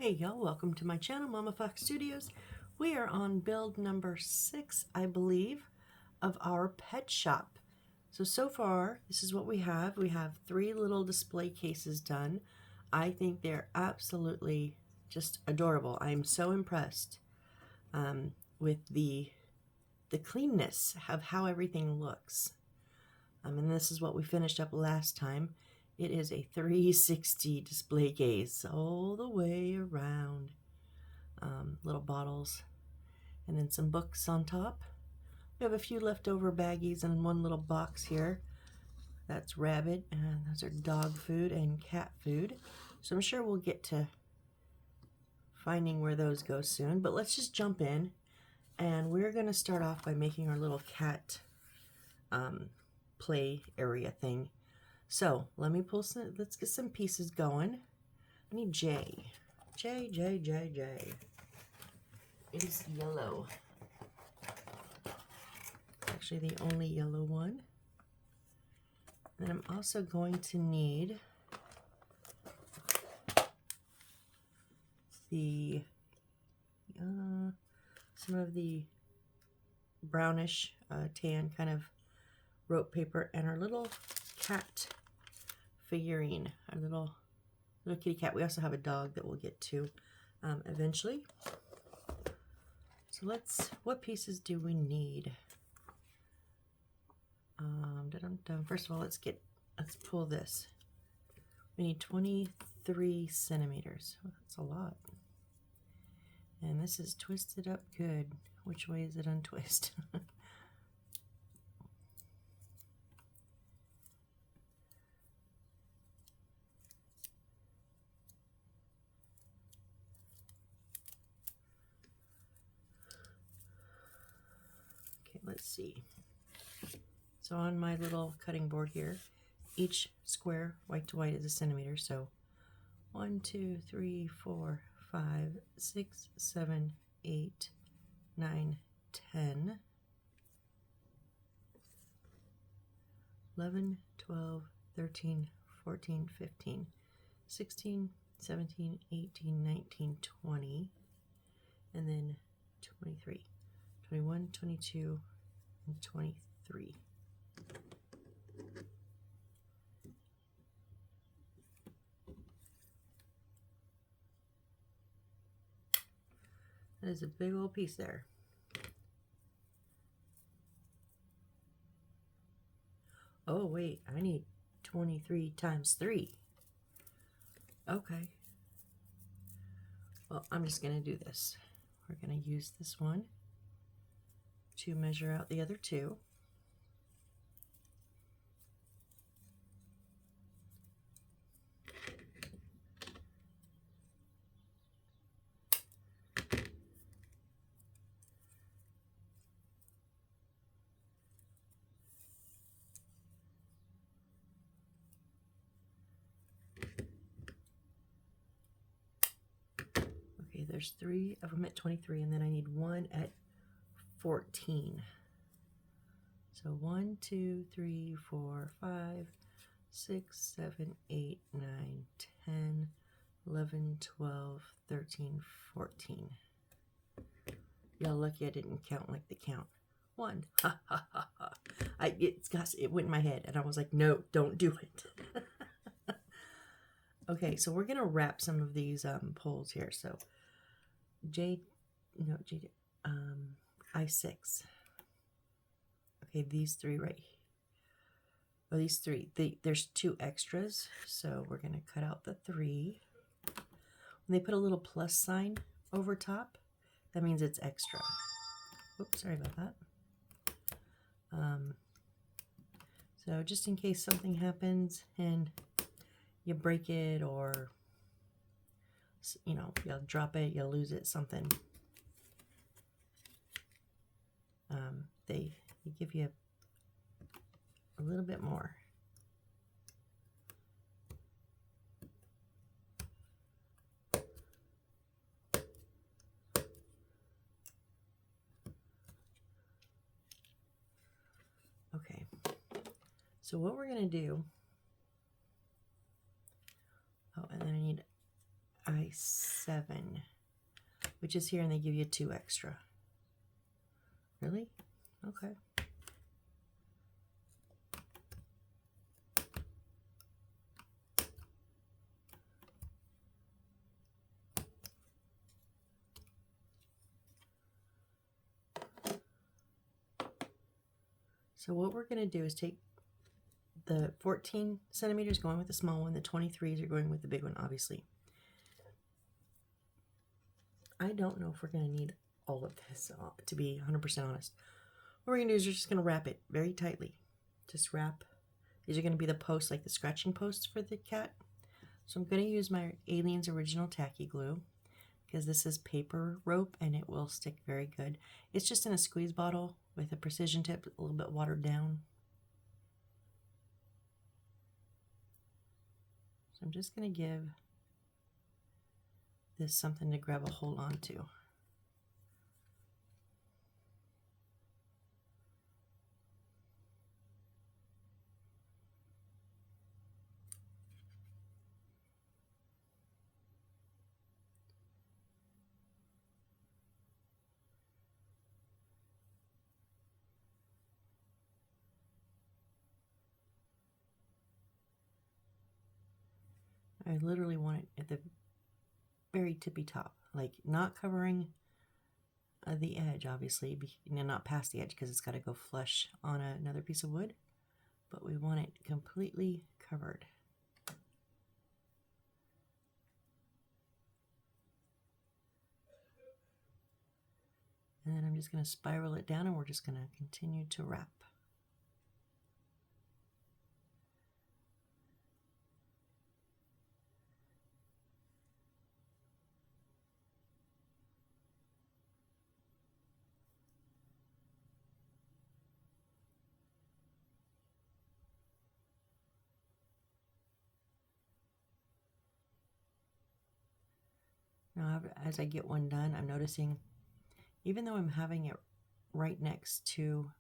Hey y'all, welcome to my channel, Mama Fox Studios. We are on build number 6, I believe, of our pet shop. So far, this is what we have. We have 3 little display cases done. I think they're absolutely just adorable. I'm so impressed with the cleanness of how everything looks. And this is what we finished up last time. It is a 360 display case all the way around. Little bottles, and then some books on top. We have a few leftover baggies and one little box here. That's rabbit, and those are dog food and cat food. So I'm sure we'll get to finding where those go soon. But let's just jump in, and we're going to start off by making our little cat play area thing. So let me pull some, let's get some pieces going. I need J. It is yellow. Actually the only yellow one. And I'm also going to need the some of the brownish tan kind of rope paper and our little cat figurine, our little kitty cat. We also have a dog that we'll get to eventually. So what pieces do we need? First of all, let's pull this. We need 23 centimeters. Oh, that's a lot. And this is twisted up good. Which way is it untwist? Okay, let's see. So on my little cutting board here, each square white to white is a centimeter. So 1, 2, 3, 4, 5, 6, 7, 8, 9, 10, 11, 12, 13, 14, 15, 16, 17, 18, 19, 20, and then 23, 21, 22, and 23. That is a big old piece there. Oh wait, I need 23 times 3. Okay. Well, I'm just going to do this. We're going to use this one to measure out the other 2. Okay, there's 3 of them at 23, and then I need 1 at 14. So 1, 2, 3, 4, 5, 6, 7, 8, 9, 10, 11, 12, 13, 14. Y'all lucky I didn't count like the count. 1. Ha ha ha ha. It went in my head, and I was like, no, don't do it. Okay, so we're gonna wrap some of these poles here. So I6. Okay, these 3 right here. Oh, these 3. There's 2 extras, so we're gonna cut out the 3. When they put a little plus sign over top, that means it's extra. Oops, sorry about that. So just in case something happens and you break it, or you'll drop it, you'll lose it, something. They give you a little bit more. Okay, so what we're going to do, oh, and then I need I6. 7, which is here, and they give you 2 extra. Really? Okay. So what we're going to do is take the 14 centimeters going with the small one, the 23s are going with the big one, obviously. I don't know if we're going to need all of this, to be 100% honest. What we're going to do is you're just going to wrap it very tightly. Just wrap. These are going to be the posts, like the scratching posts for the cat. So I'm going to use my Aliens Original Tacky Glue, because this is paper rope and it will stick very good. It's just in a squeeze bottle with a precision tip, a little bit watered down. So I'm just going to give this something to grab a hold onto. I literally want it at the very tippy top, like not covering the edge, obviously, not past the edge because it's got to go flush on another piece of wood, but we want it completely covered. And then I'm just going to spiral it down, and we're just going to continue to wrap. Now, as I get one done, I'm noticing, even though I'm having it right next to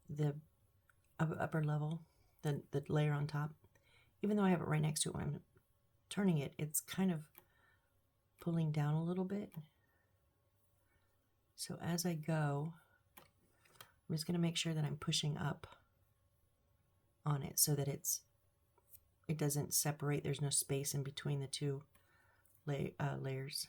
the upper level, the layer on top, even though I have it right next to it when I'm turning it, it's kind of pulling down a little bit. So as I go, I'm just going to make sure that I'm pushing up on it so that it doesn't separate. There's no space in between the two layers.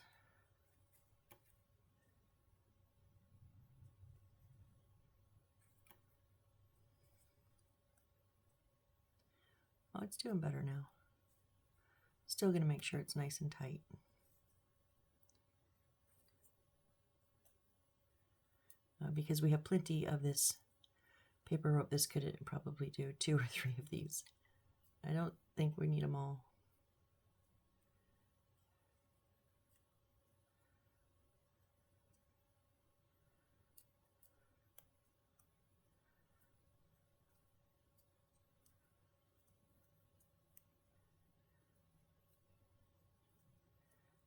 Oh, it's doing better now. Still going to make sure it's nice and tight. Because we have plenty of this paper rope, this could probably do 2 or 3 of these. I don't think we need them all.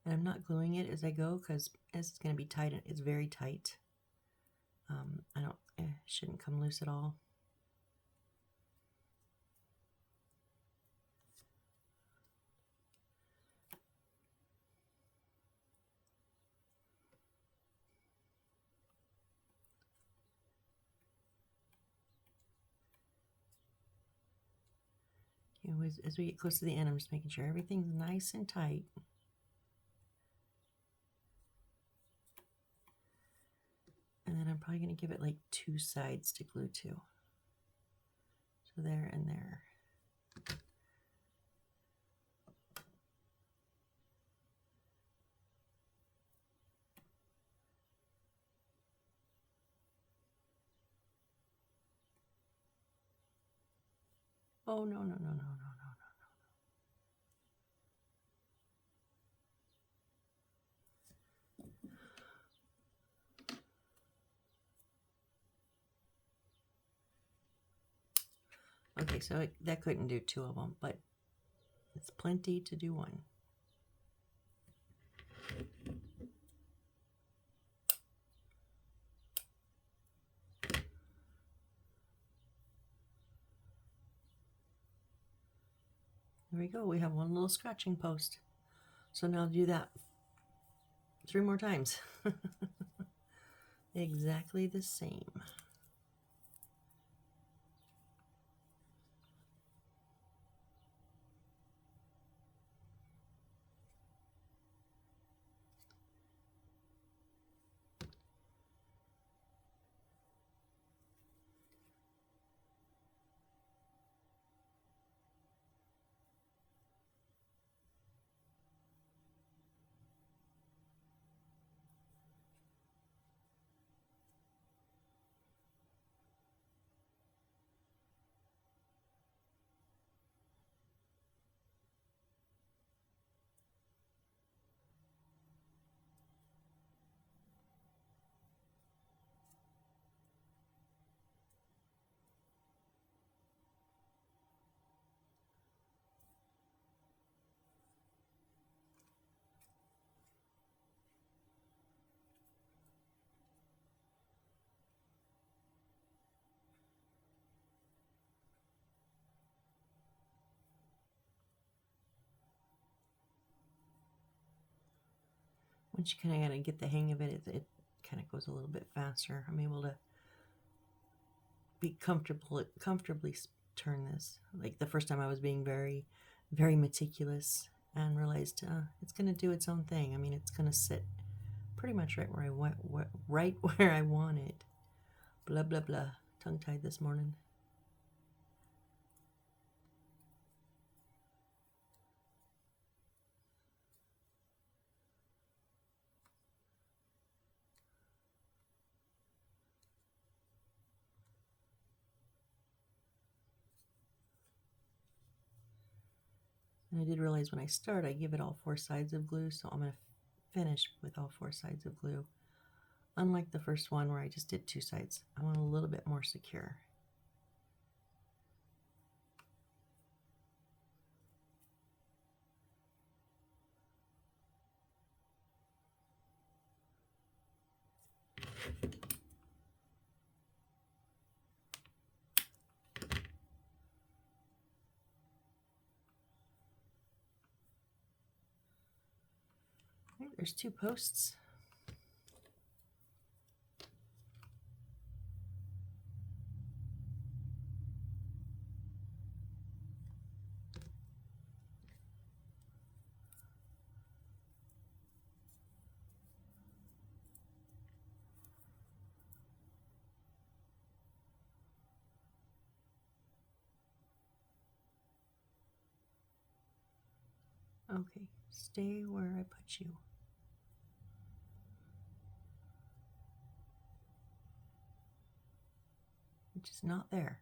And I'm not gluing it as I go because as it's going to be tight, it's very tight. It shouldn't come loose at all. As we get close to the end, I'm just making sure everything's nice and tight. And then I'm probably going to give it like 2 sides to glue to. So there and there. Oh, no, no, no, no, no, no, no. Okay, so that couldn't do 2 of them, but it's plenty to do 1. There we go. We have one little scratching post. So now do that 3 more times. Exactly the same. Once you kind of got to get the hang of it, it kind of goes a little bit faster. I'm able to be comfortably turn this. Like the first time I was being very, very meticulous and realized it's going to do its own thing. I mean, it's going to sit pretty much right where I want, right where I want it. Blah, blah, blah. Tongue-tied this morning. And I did realize when I start, I give it all 4 sides of glue, so I'm going to finish with all 4 sides of glue. Unlike the first one where I just did 2 sides, I want a little bit more secure. Okay, there's 2 posts. Okay, stay where I put you. Which is not there.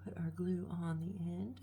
Put our glue on the end.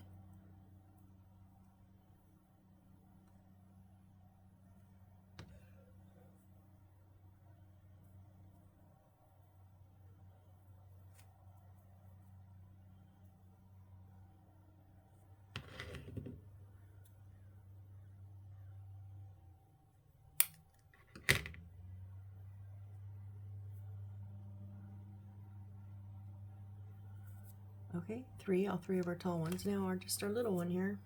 Okay, 3. All 3 of our tall ones now are just our little one here.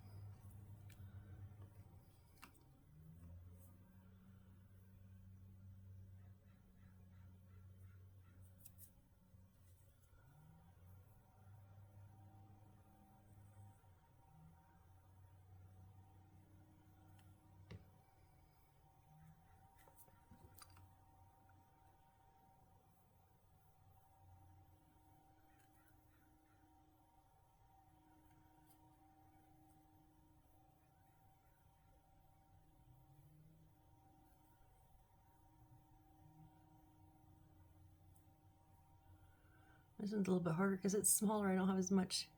This one's a little bit harder because it's smaller. I don't have as much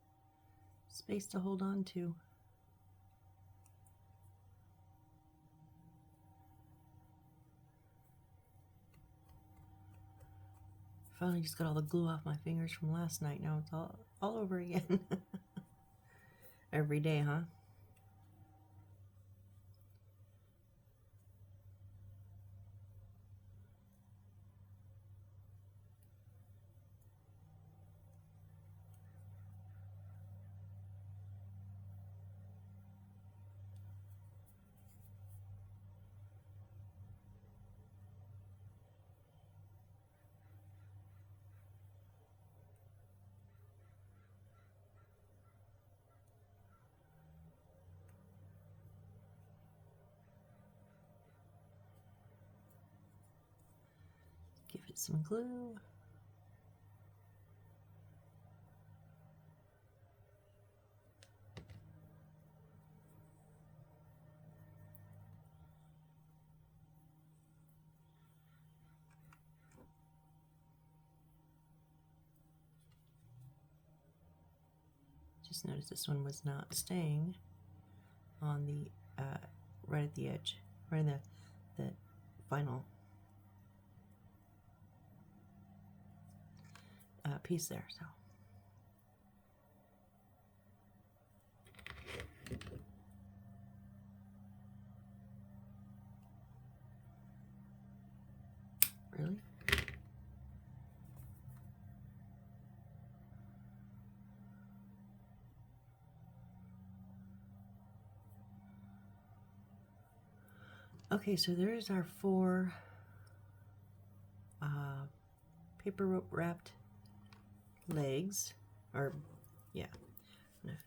space to hold on to. Finally just got all the glue off my fingers from last night. Now it's all over again. Every day, huh? Give it some glue. Just noticed this one was not staying on the right at the edge, right in the final piece there. So really. Okay, so there's our 4 paper rope wrapped legs, or yeah, I'm gonna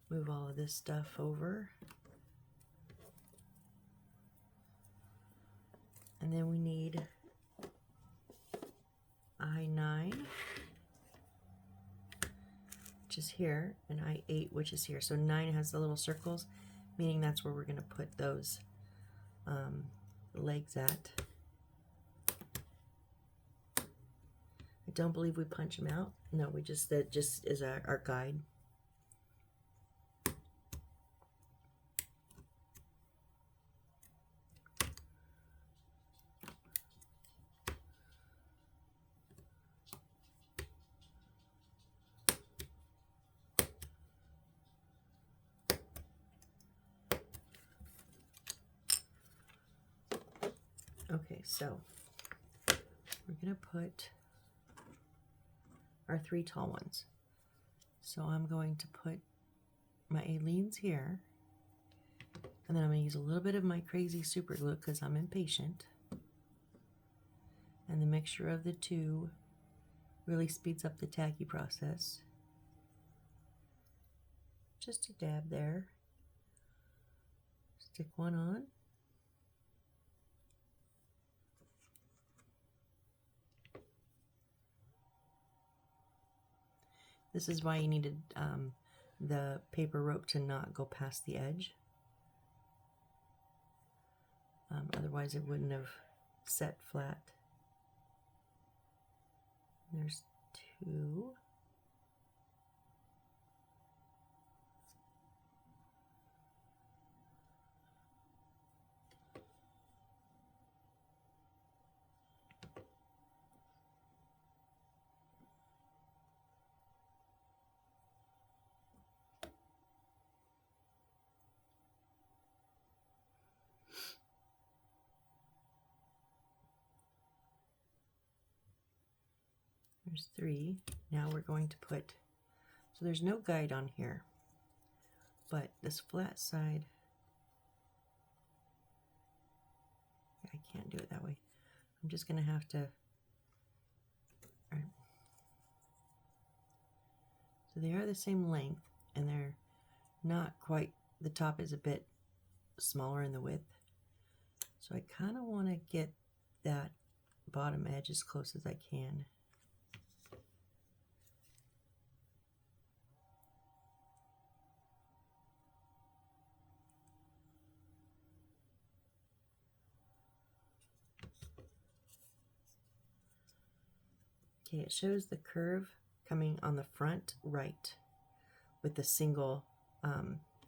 move all of this stuff over, and then we need I9, which is here, and I8, which is here. So 9 has the little circles, meaning that's where we're going to put those legs at. I don't believe we punch them out. No, we just, that just is our guide. Okay, so we're going to put our 3 tall ones. So I'm going to put my Aleene's here, and then I'm going to use a little bit of my crazy super glue because I'm impatient. And the mixture of the two really speeds up the tacky process. Just a dab there. Stick one on. This is why you needed the paper rope to not go past the edge. Otherwise it wouldn't have set flat. There's 2. There's 3. Now we're going to put, so there's no guide on here, but this flat side, I can't do it that way. I'm just going to have to, all right. So they are the same length, and they're not quite, the top is a bit smaller in the width. So I kind of want to get that bottom edge as close as I can. Okay, it shows the curve coming on the front right with the single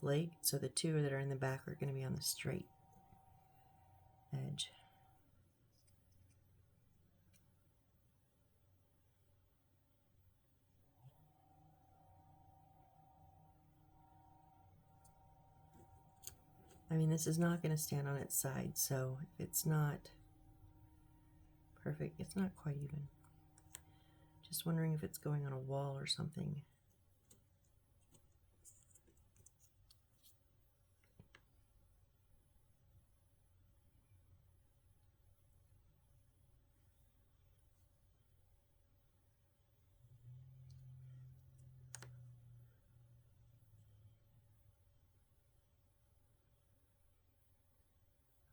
leg. So the two that are in the back are going to be on the straight edge. I mean, this is not going to stand on its side, so it's not perfect. It's not quite even. Just wondering if it's going on a wall or something.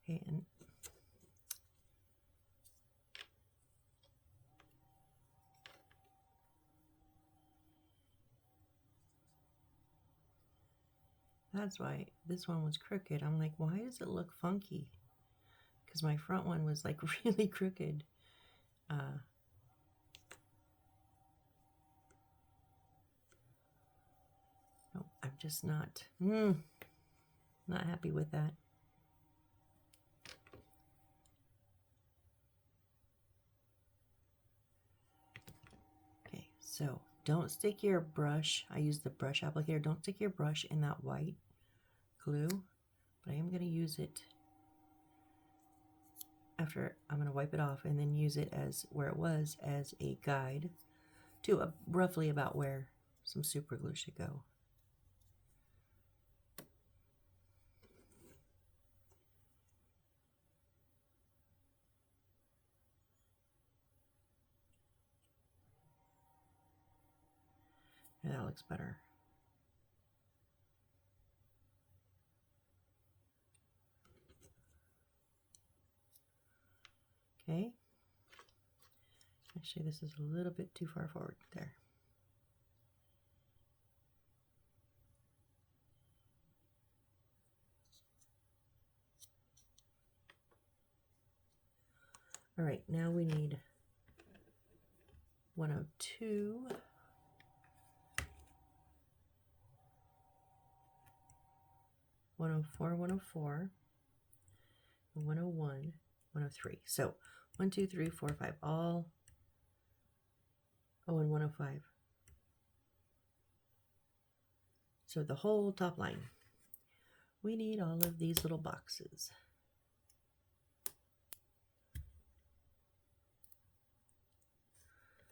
Okay, and that's why this one was crooked. I'm like, why does it look funky? Because my front one was like really crooked. No, I'm just not happy with that. Okay, so don't stick your brush. I use the brush applicator. Don't stick your brush in that white glue, but I am going to use it after. I'm going to wipe it off and then use it as where it was as a guide to roughly about where some super glue should go. Yeah, that looks better. Okay. Actually, this is a little bit too far forward there. All right, now we need 102. 104, 104, 101, 103. So 1, 2, 3, 4, 5, all. Oh, and 105. So the whole top line. We need all of these little boxes.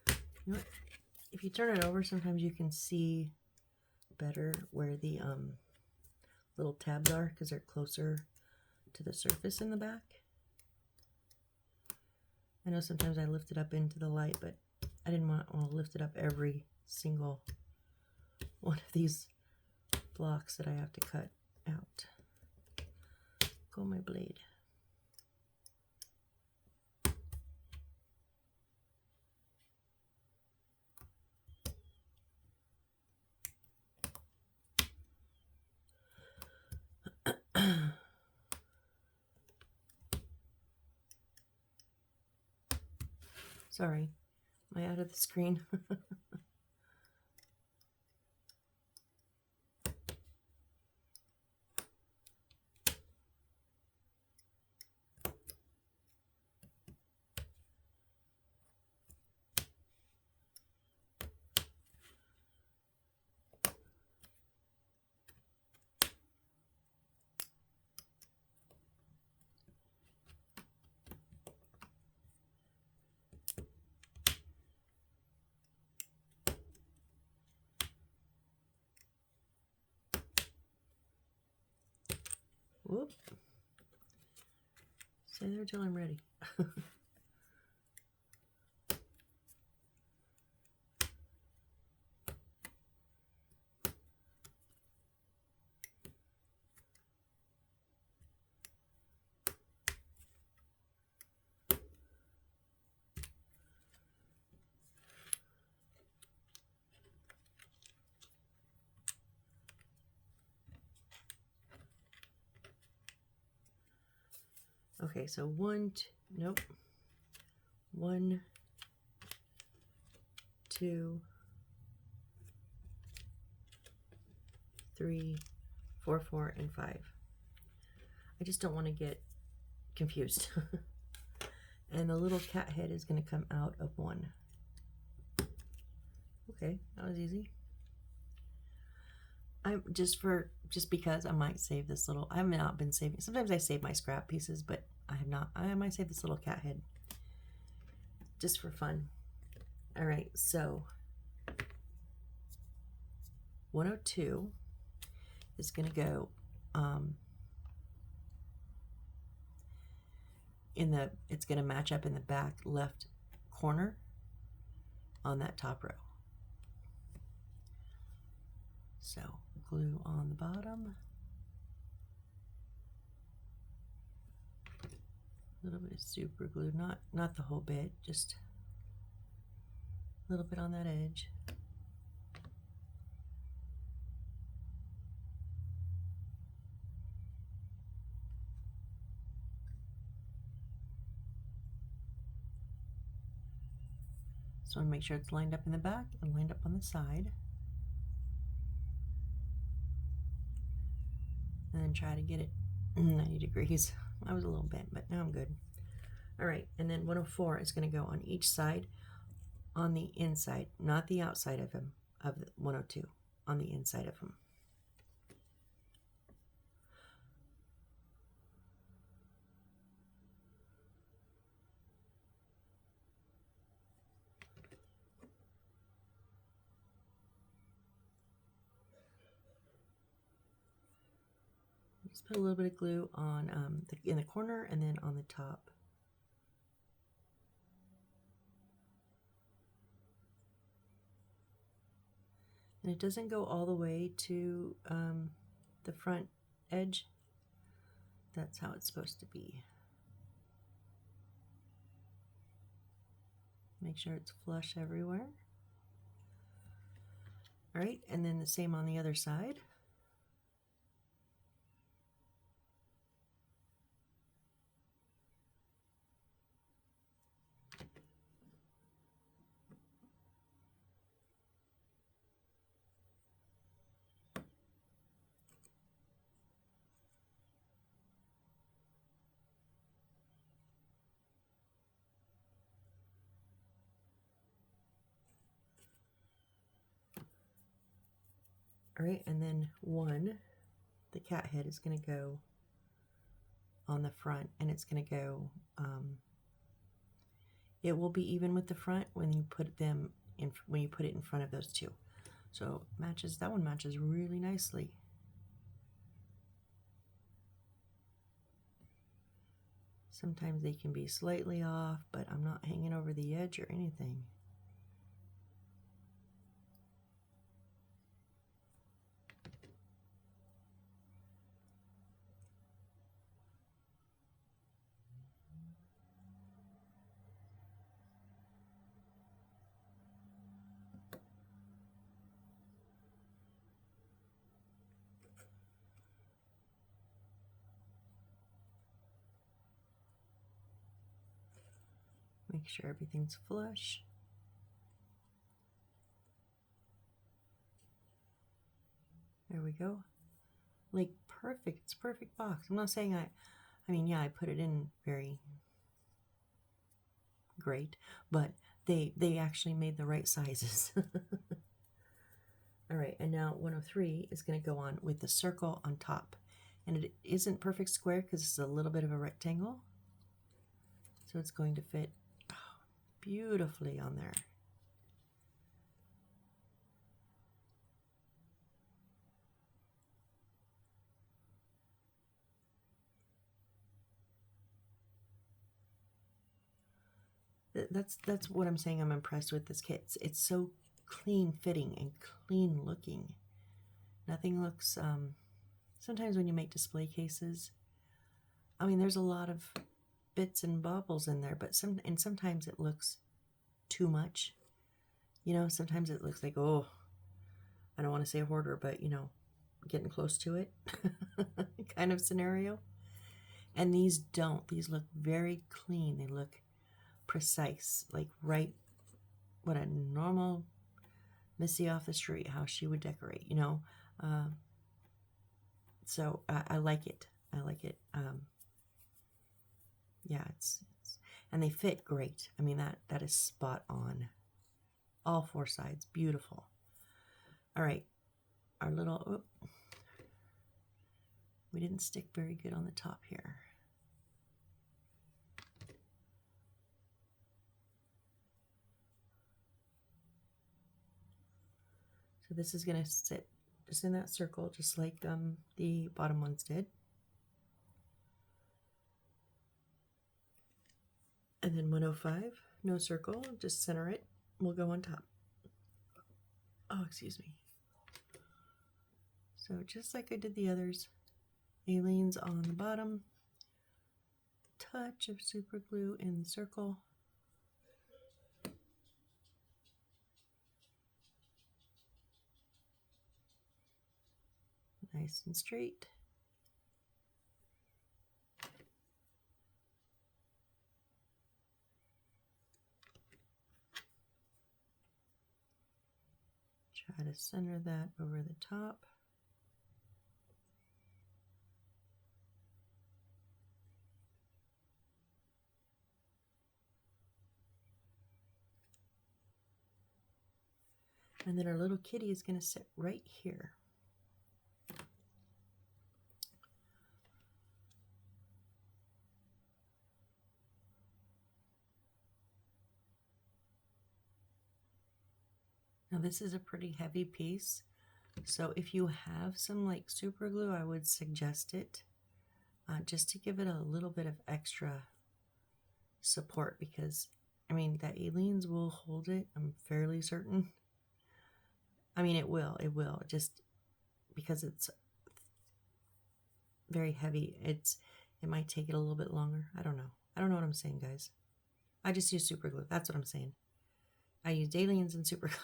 You know what? If you turn it over, sometimes you can see better where the little tabs are because they're closer to the surface in the back. I know sometimes I lift it up into the light, but I didn't want to lift it up every single one of these blocks that I have to cut out. Go my blade. Sorry, am I out of the screen? Whoop. Stay there till I'm ready. Okay, so 1, nope. 1, 2, 3, 4, 4, and 5. I just don't want to get confused. And the little cat head is going to come out of 1. Okay, that was easy. I'm just because I might save this little. I have not been saving. Sometimes I save my scrap pieces, but I have not. I might save this little cat head just for fun. All right, so 102 is going to go it's going to match up in the back left corner on that top row. So glue on the bottom, a little bit of super glue, not the whole bit, just a little bit on that edge. So I want to make sure it's lined up in the back and lined up on the side. And then try to get it 90 degrees. I was a little bent, but now I'm good. All right, and then 104 is going to go on each side on the inside, not the outside of him, of 102, on the inside of him. Just put a little bit of glue on in the corner and then on the top. And it doesn't go all the way to the front edge. That's how it's supposed to be. Make sure it's flush everywhere. All right, and then the same on the other side. All right, and then 1, the cat head is going to go on the front, and it's going to go, it will be even with the front when you put them in, when you put it in front of those two. So matches, that one matches really nicely. Sometimes they can be slightly off, but I'm not hanging over the edge or anything. Make sure everything's flush. There we go. Like perfect, it's a perfect box. I'm not saying I mean, yeah, I put it in very great, but they actually made the right sizes. All right, and now 103 is going to go on with the circle on top. And it isn't perfect square because it's a little bit of a rectangle. So it's going to fit beautifully on there. That's what I'm saying. I'm impressed with this kit. It's so clean fitting and clean looking. Nothing looks, sometimes when you make display cases, I mean, there's a lot of bits and bobbles in there, but sometimes it looks too much. You know, sometimes it looks like, oh, I don't want to say hoarder, but you know, getting close to it kind of scenario. And these don't. These look very clean. They look precise, like right what a normal Missy off the street, how she would decorate, you know. So I like it. I like it. Yeah, and they fit great. I mean, that is spot on. All four sides, beautiful. All right, our little, we didn't stick very good on the top here. So this is going to sit just in that circle, just like the bottom ones did. And then 105, no circle, just center it. We'll go on top. Oh, excuse me. So just like I did the others, Aleene's on the bottom, touch of super glue in the circle. Nice and straight. Try to center that over the top. And then our little kitty is going to sit right here. Now this is a pretty heavy piece, so if you have some like super glue, I would suggest it just to give it a little bit of extra support, because I mean that Aleene's will hold it, I'm fairly certain. I mean it will, just because it's very heavy, it might take it a little bit longer. I don't know what I'm saying, guys. I just use super glue, that's what I'm saying. I used Aleene's and super glue.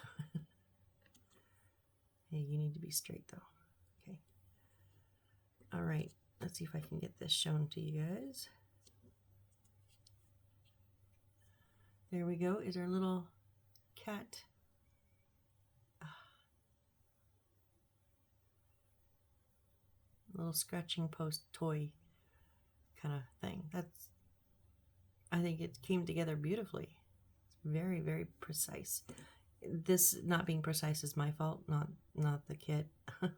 Hey, you need to be straight though. Okay. All right, let's see if I can get this shown to you guys. There we go, is our little cat. Little scratching post toy kind of thing. I think it came together beautifully. It's very, very precise. This not being precise is my fault, not the kit. All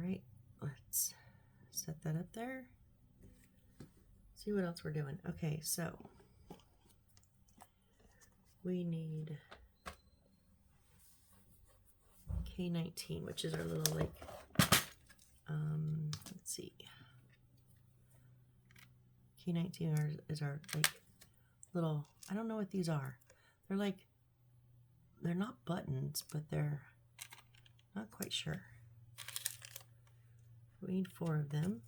right, let's set that up there. See what else we're doing. Okay, so we need K19, which is our little like, let's see. K19 is our like little, I don't know what these are. They're like, they're not buttons, but they're not quite sure. We need 4 of them.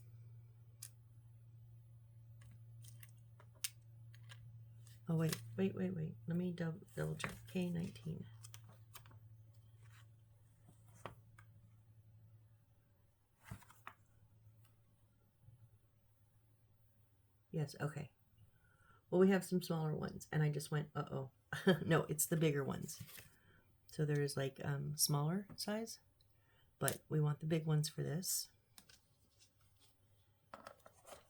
Oh, wait. Let me double check. K19. Yes, okay. Well, we have some smaller ones, and I just went, uh-oh. No, it's the bigger ones. So there's like smaller size, but we want the big ones for this.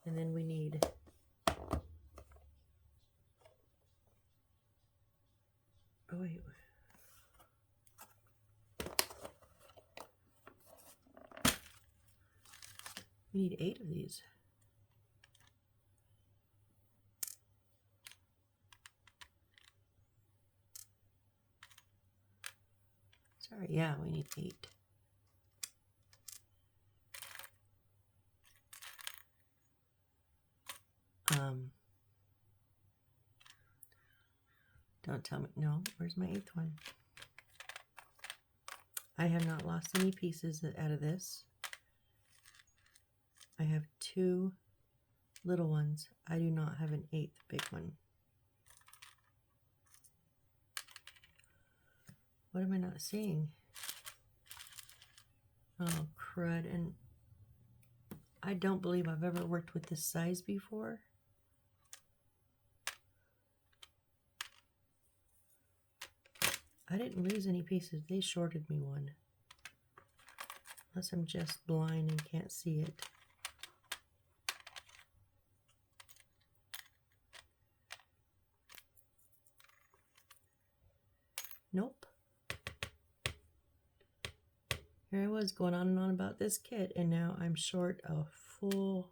And then we need oh wait. We need 8 of these. Sorry, yeah, we need 8. Don't tell me. No, where's my 8th one? I have not lost any pieces out of this. I have 2 little ones. I do not have an 8th big one. What am I not seeing? Oh, crud. And I don't believe I've ever worked with this size before. I didn't lose any pieces. They shorted me one. Unless I'm just blind and can't see it. Nope. Here I was going on and on about this kit, and now I'm short a full,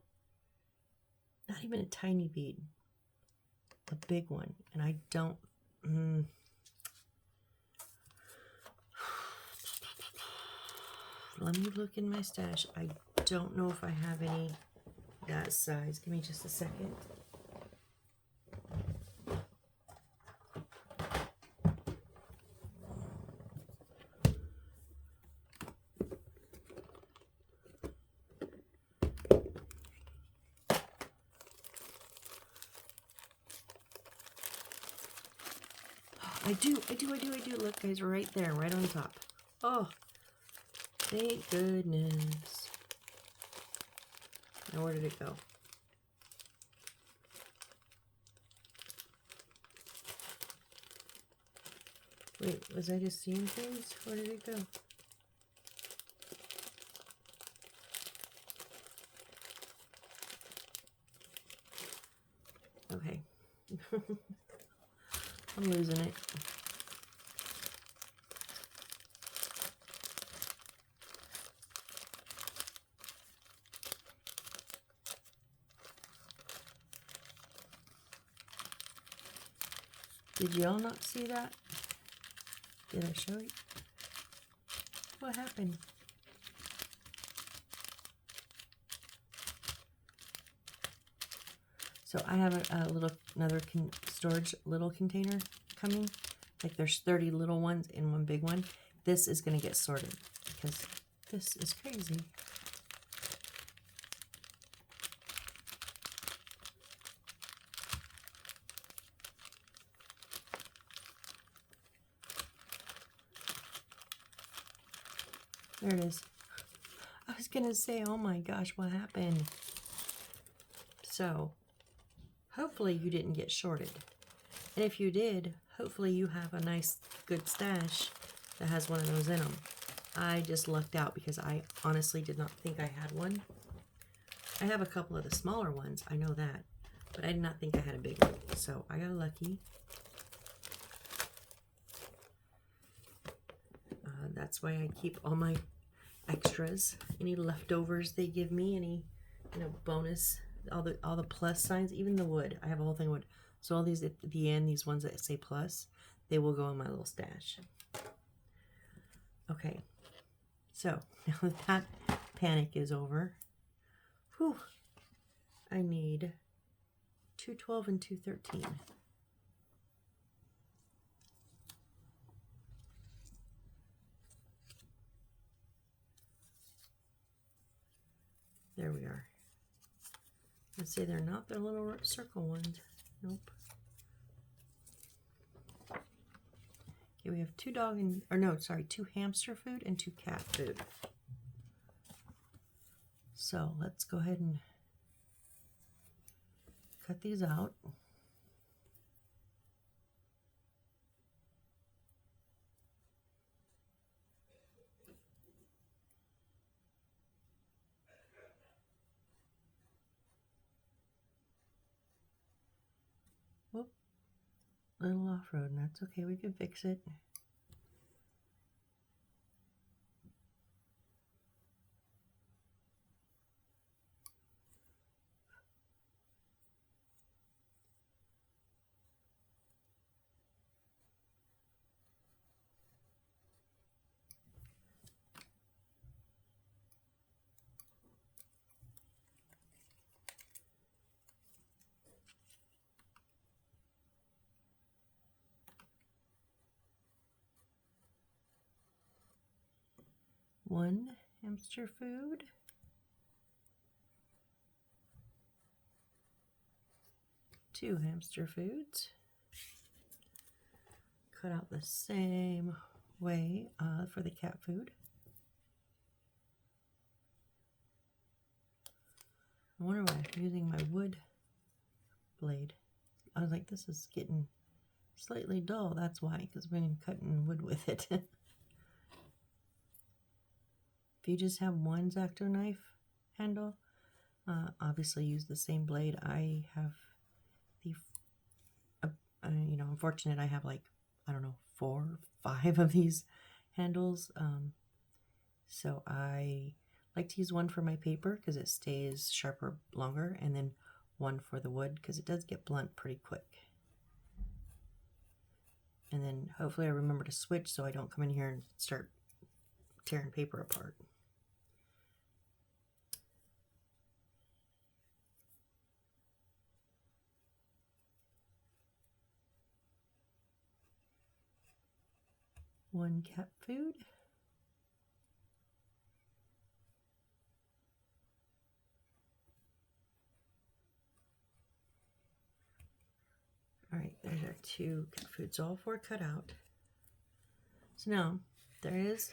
not even a tiny bead, a big one, and I don't, let me look in my stash. I don't know if I have any that size. Give me just a second. I do. Look, guys, right there, right on top. Oh, thank goodness. Now, where did it go? Wait, was I just seeing things? Where did it go? Okay. I'm losing it. Did y'all not see that? Did I show you? What happened? So I have another storage little container coming. Like there's 30 little ones in one big one. This is going to get sorted because this is crazy. There it is. I was going to say, oh my gosh, what happened? So, hopefully you didn't get shorted. And if you did, hopefully you have a nice, good stash that has one of those in them. I just lucked out because I honestly did not think I had one. I have a couple of the smaller ones, I know that. But I did not think I had a big one. So, I got lucky. That's why I keep all my extras, any leftovers they give me, any bonus, all the plus signs, even the wood. I have a whole thing of wood. So all these at the end, these ones that say plus, they will go in my little stash. Okay, so now that panic is over, whew, I need 212 and 213. There we are. Let's say they're not the little circle ones. Nope. Okay, we have two hamster food and 2 cat food. So let's go ahead and cut these out. Whoop, little off-road, and that's okay, we can fix it. One hamster food. Two hamster foods. Cut out the same way for the cat food. I wonder why I'm using my wood blade. I was like, this is getting slightly dull. That's why, because we've been cutting wood with it. If you just have one X-Acto knife handle, obviously use the same blade. I have the, I'm fortunate I have like, I don't know, 4 or 5 of these handles. So I like to use one for my paper because it stays sharper longer, and then one for the wood because it does get blunt pretty quick. And then hopefully I remember to switch so I don't come in here and start tearing paper apart. One cat food. All right, there's our 2 cat foods, all 4 cut out. So now there is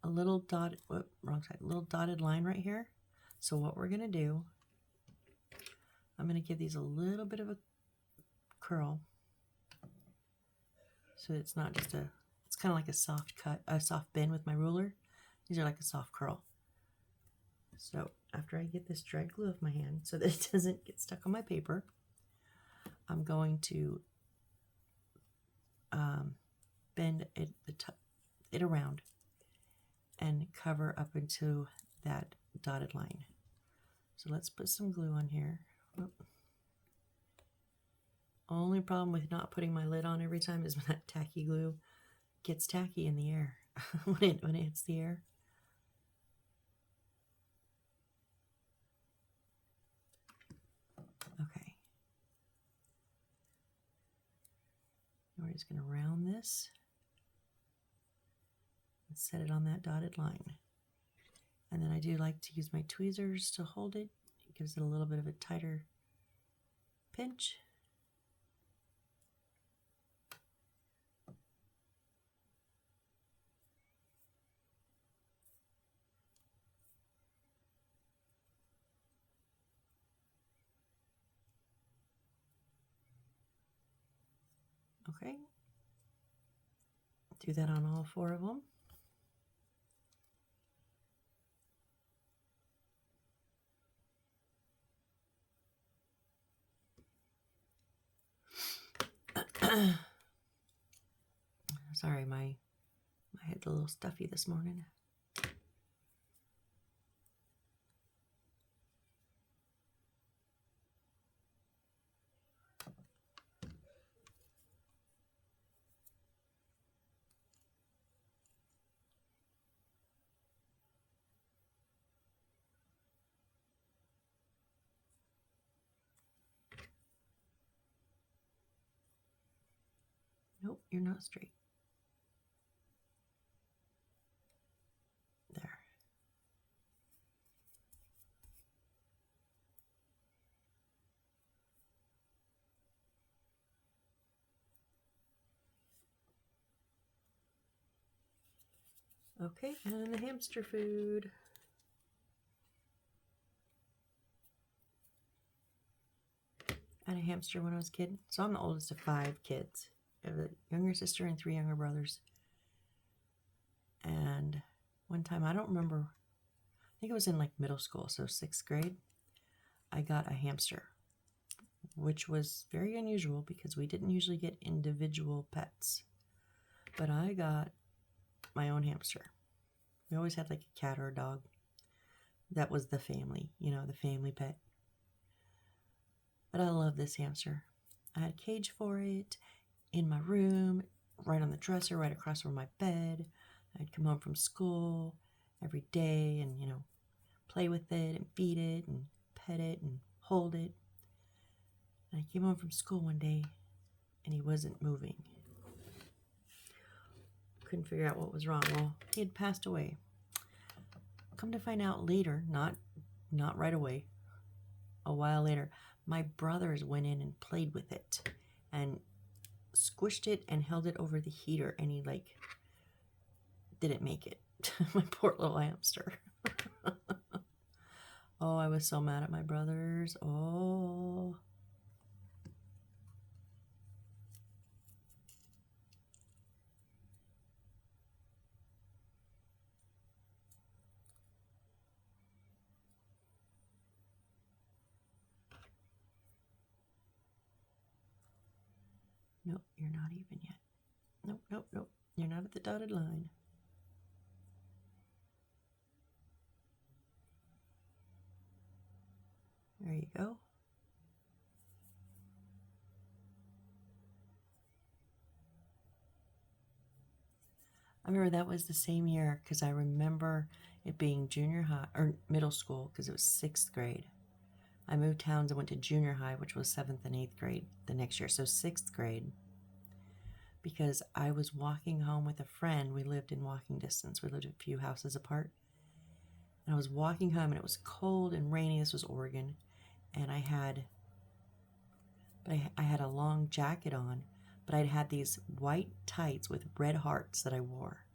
a little dot, wrong side, little dotted line right here. So what we're gonna do, I'm gonna give these a little bit of a curl, so it's not just it's kind of like a soft cut, a soft bend with my ruler. These are like a soft curl. So after I get this dried glue off my hand so that it doesn't get stuck on my paper, I'm going to bend it around and cover up into that dotted line. So let's put some glue on here. Whoop. Only problem with not putting my lid on every time is when that tacky glue gets tacky in the air when it hits the air. Okay. We're just going to round this and set it on that dotted line. And then I do like to use my tweezers to hold it. It gives it a little bit of a tighter pinch. Okay. Do that on all 4 of them. Sorry, my head's a little stuffy this morning. Nope, you're not straight. There. Okay, and the hamster food. I had a hamster when I was a kid. So I'm the oldest of 5 kids. I have a younger sister and 3 younger brothers. And one time, I don't remember, I think it was in like middle school, so 6th grade, I got a hamster, which was very unusual because we didn't usually get individual pets. But I got my own hamster. We always had like a cat or a dog. That was the family, the family pet. But I love this hamster. I had a cage for it in my room, right on the dresser, right across from my bed. I'd come home from school every day and, play with it and feed it and pet it and hold it. And I came home from school one day and he wasn't moving. Couldn't figure out what was wrong. Well, he had passed away. Come to find out later, not right away, a while later, my brothers went in and played with it and squished it and held it over the heater, and he didn't make it. My poor little hamster. Oh, I was so mad at my brothers. Oh. Nope, you're not even yet. Nope, nope, nope. You're not at the dotted line. There you go. I remember that was the same year because I remember it being junior high or middle school because it was 6th grade. I moved towns and went to junior high, which was 7th and 8th grade the next year. So 6th grade, because I was walking home with a friend. We lived in walking distance. We lived a few houses apart. And I was walking home and it was cold and rainy. This was Oregon. And I had a long jacket on, but I'd had these white tights with red hearts that I wore.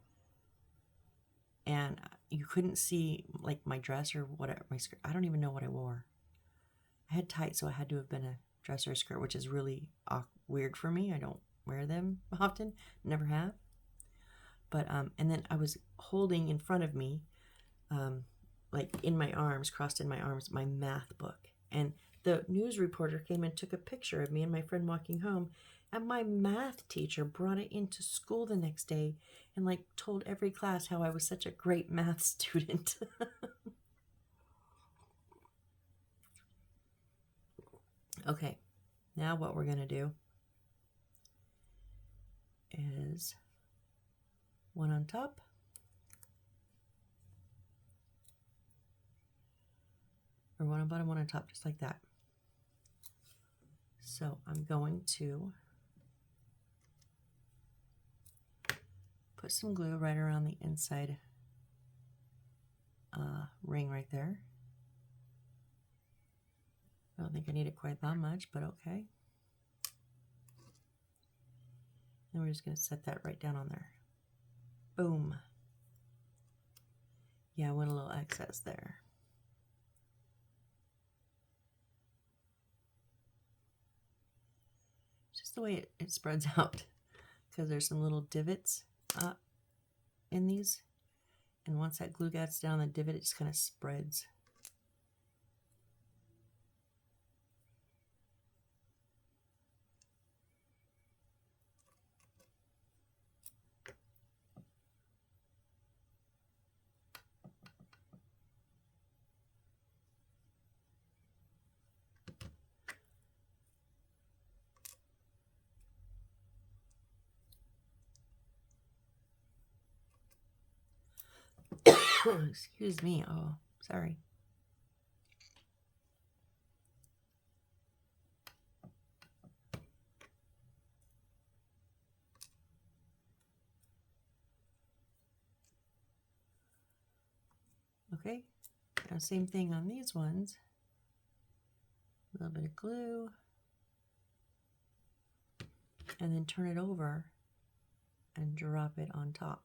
And you couldn't see like my dress or whatever, my skirt. I don't even know what I wore. I had tights, so it had to have been a dress or a skirt, which is really weird for me. I don't wear them often, never have. But and then I was holding in front of me, like in my arms, crossed in my arms, my math book. And the news reporter came and took a picture of me and my friend walking home. And my math teacher brought it into school the next day and like told every class how I was such a great math student. Okay, now what we're going to do is one on top, or one on bottom, one on top, just like that. So I'm going to put some glue right around the inside ring right there. I don't think I need it quite that much, but okay. Then we're just going to set that right down on there. Boom. Yeah, I want a little excess there. Just the way it spreads out, because there's some little divots in these. And once that glue gets down the divot, it just kind of spreads. Excuse me. Oh, sorry. Okay, now same thing on these ones. A little bit of glue, and then turn it over and drop it on top.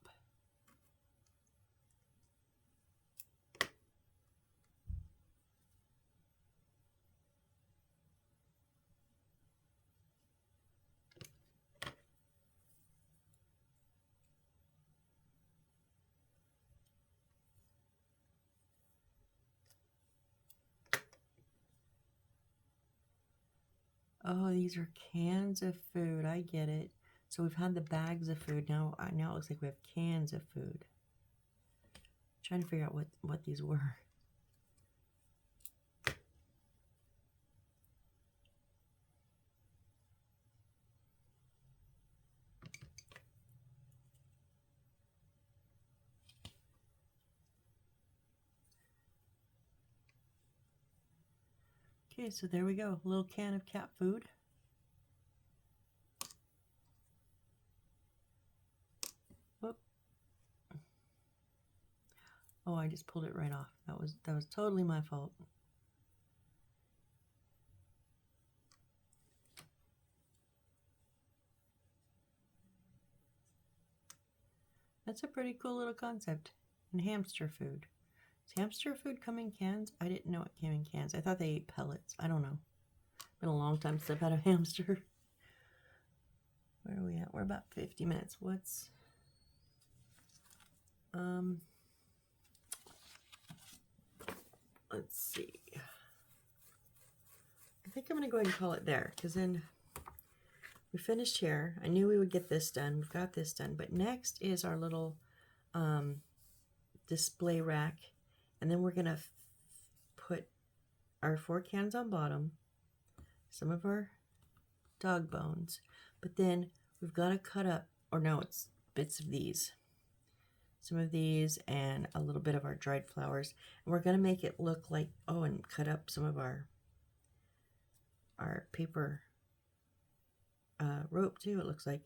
Oh, these are cans of food. I get it. So we've had the bags of food. Now it looks like we have cans of food. I'm trying to figure out what these were. Okay, so there we go. A little can of cat food. Whoop. Oh, I just pulled it right off. That was totally my fault. That's a pretty cool little concept. And hamster food. Does hamster food come in cans? I didn't know it came in cans. I thought they ate pellets. I don't know. Been a long time since I've had a hamster. Where are we at? We're about 50 minutes. What's let's see. I think I'm gonna go ahead and call it there, because then we finished here. I knew we would get this done. We've got this done. But next is our little display rack. And then we're going to put our 4 cans on bottom, some of our dog bones. But then we've got to cut up, or no, it's bits of these. Some of these and a little bit of our dried flowers. And we're going to make it look like, oh, and cut up some of our paper rope too, it looks like.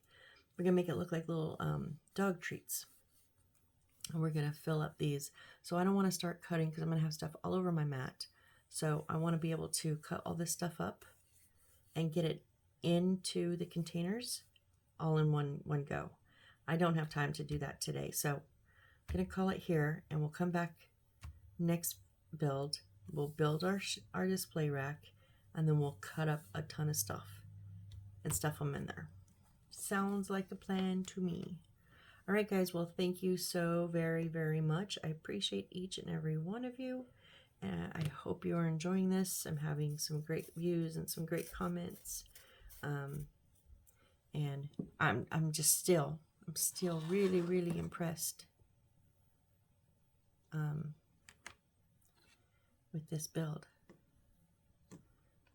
We're going to make it look like little dog treats. And we're going to fill up these. So I don't want to start cutting because I'm going to have stuff all over my mat. So I want to be able to cut all this stuff up and get it into the containers all in one go. I don't have time to do that today. So I'm going to call it here, and we'll come back next build. We'll build our display rack, and then we'll cut up a ton of stuff and stuff them in there. Sounds like a plan to me. All right, guys. Well, thank you so very, very much. I appreciate each and every one of you. And I hope you are enjoying this. I'm having some great views and some great comments. And I'm still really, really impressed with this build.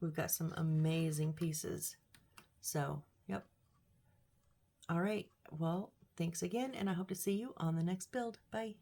We've got some amazing pieces. So, yep. All right. Well, thanks again, and I hope to see you on the next build. Bye.